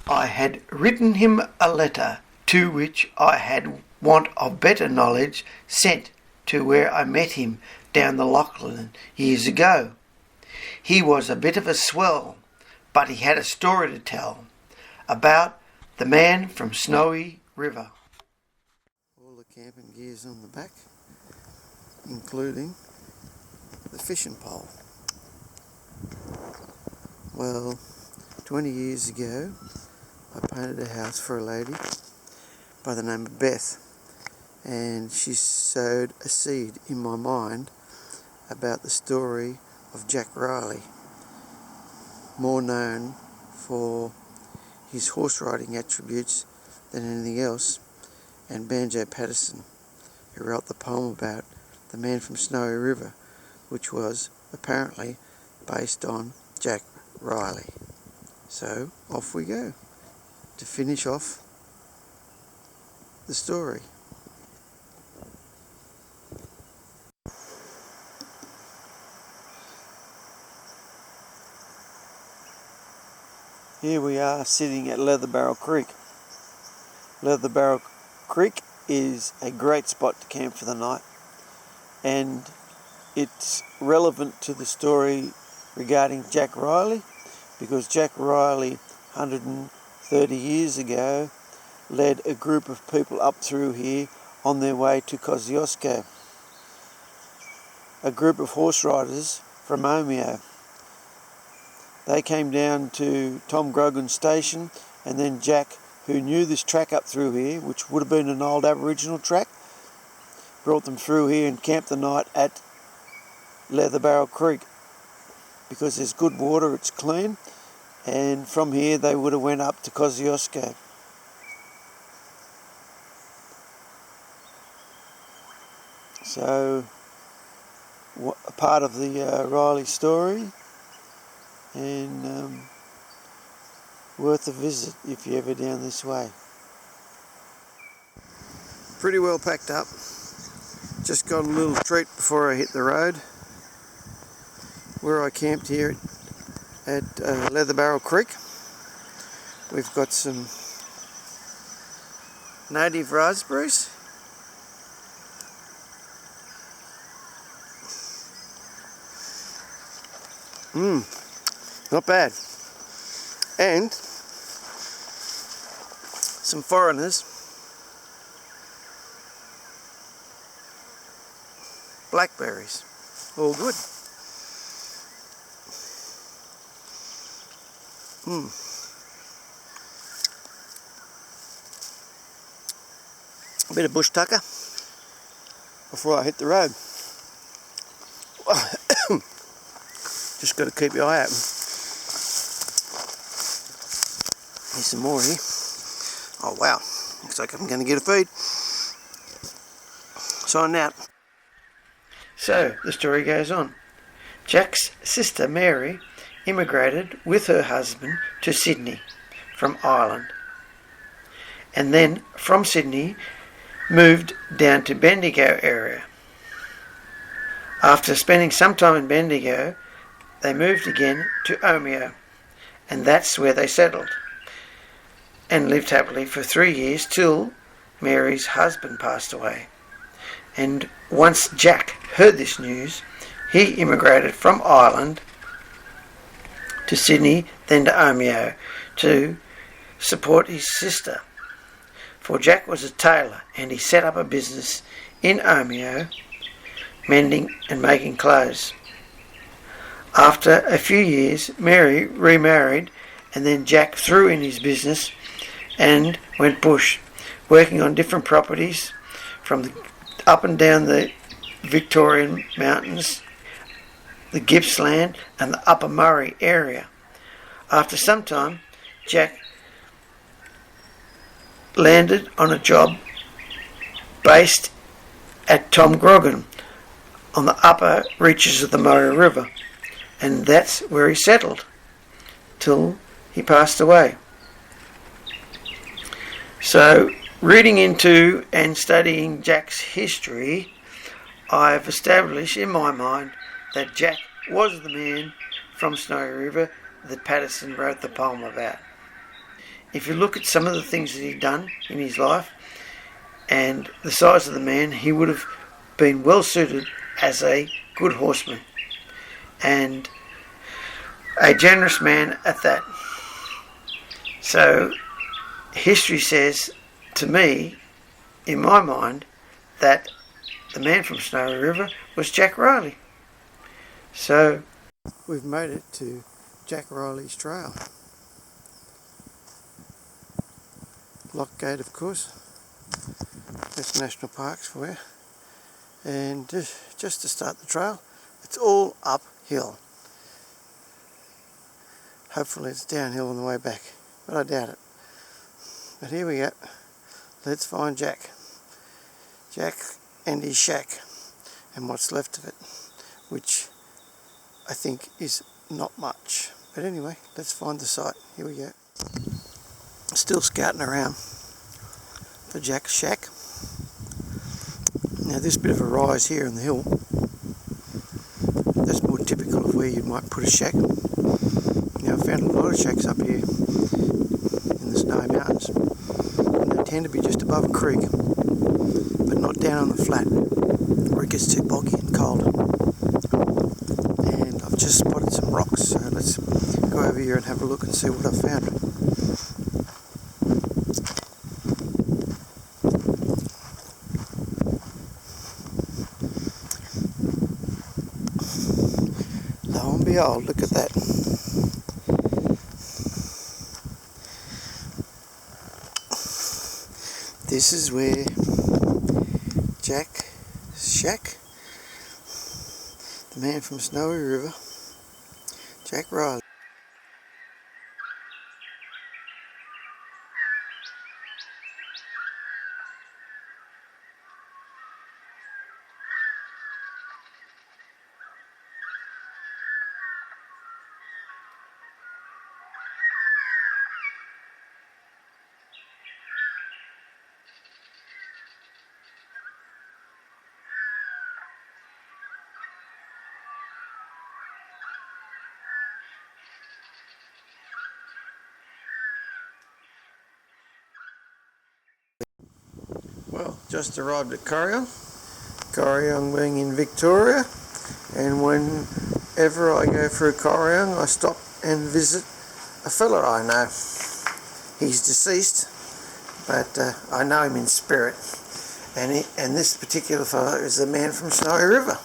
I had written him a letter, to which I had want of better knowledge sent to where I met him down the Lachlan years ago. He was a bit of a swell, but he had a story to tell about the man from Snowy River. All the camping gear's on the back, including the fishing pole. Well, 20 years ago, I painted a house for a lady by the name of Beth, and she sowed a seed in my mind about the story of Jack Riley, more known for his horse riding attributes than anything else, and Banjo Paterson, who wrote the poem about the man from Snowy River, which was apparently based on Jack Riley. So off we go to finish off the story. Here we are sitting at Leather Barrel Creek. Leather Barrel Creek is a great spot to camp for the night, and it's relevant to the story regarding Jack Riley, because Jack Riley 130 years ago led a group of people up through here on their way to Kosciuszko, a group of horse riders from Omeo. They came down to Tom Grogan's station, and then Jack, who knew this track up through here, which would have been an old Aboriginal track, brought them through here and camped the night at Leather Barrel Creek, because there's good water, it's clean, and from here they would have went up to Kosciuszko. So, a part of the Riley story, and worth a visit if you're ever down this way. Pretty well packed up. Just got a little treat before I hit the road, where I camped here at Leather Barrel Creek. We've got some native raspberries. Not bad. And some foreigners. Blackberries. All good. A bit of bush tucker before I hit the road. Just got to keep your eye open. Here's some more here. Oh wow, looks like I'm going to get a feed. Sign out. So the story goes on. Jack's sister Mary immigrated with her husband to Sydney from Ireland, and then from Sydney moved down to Bendigo area. After spending some time in Bendigo, they moved again to Omeo, and that's where they settled and lived happily for 3 years till Mary's husband passed away. And once Jack heard this news, he immigrated from Ireland to Sydney, then to Omeo, to support his sister. For Jack was a tailor, and he set up a business in Omeo, mending and making clothes. After a few years, Mary remarried, and then Jack threw in his business and went bush, working on different properties from up and down the Victorian mountains, the Gippsland and the Upper Murray area. After some time, Jack landed on a job based at Tom Grogan on the upper reaches of the Murray River, and that's where he settled till he passed away. So, reading into and studying Jack's history, I've established in my mind that Jack was the man from Snowy River that Paterson wrote the poem about. if you look at some of the things that he'd done in his life and the size of the man, he would have been well suited as a good horseman and a generous man at that. So history says to me, in my mind, that the man from Snowy River was Jack Riley. So we've made it to Jack Riley's trail. Lock Gate, of course. That's national parks for you. And just to start the trail, it's all uphill. Hopefully it's downhill on the way back, but I doubt it. But here we go. Let's find Jack. Jack and his shack and what's left of it, which I think is not much. But anyway, let's find the site. Here we go. Still scouting around for Jack's shack. Now this bit of a rise here in the hill, that's more typical of where you might put a shack. Now I've found a lot of shacks up here in the Snowy Mountains, and they tend to be just above a creek, but not down on the flat where it gets too boggy and cold. And I've just spotted some rocks, so let's go over here and have a look and see what I've found. Lo and behold, look at that. This is where Jack's shack, the man from Snowy River, Jack Riley. Well, just arrived at Corryong. Corryong being in Victoria, and whenever I go through Corryong I stop and visit a fella I know. He's deceased, but I know him in spirit, and this particular fella is the man from Snowy River.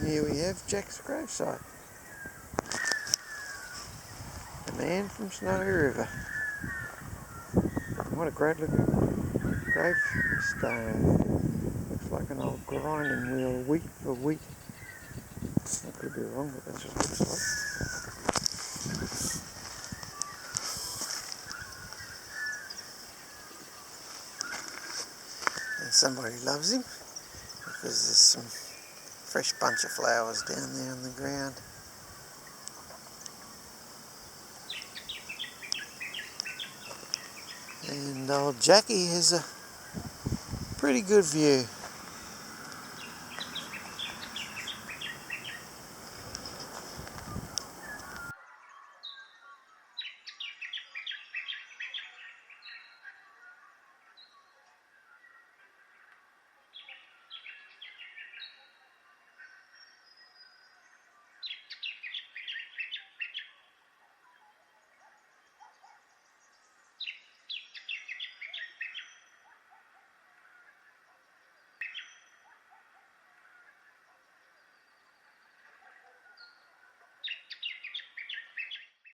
Here we have Jack's gravesite. The man from Snowy River. What a great looking gravestone. Looks like an old grinding wheel for wheat. I could be wrong, but that's what it looks like. And somebody loves him because there's some fresh bunch of flowers down there on the ground. And old Jackie has a pretty good view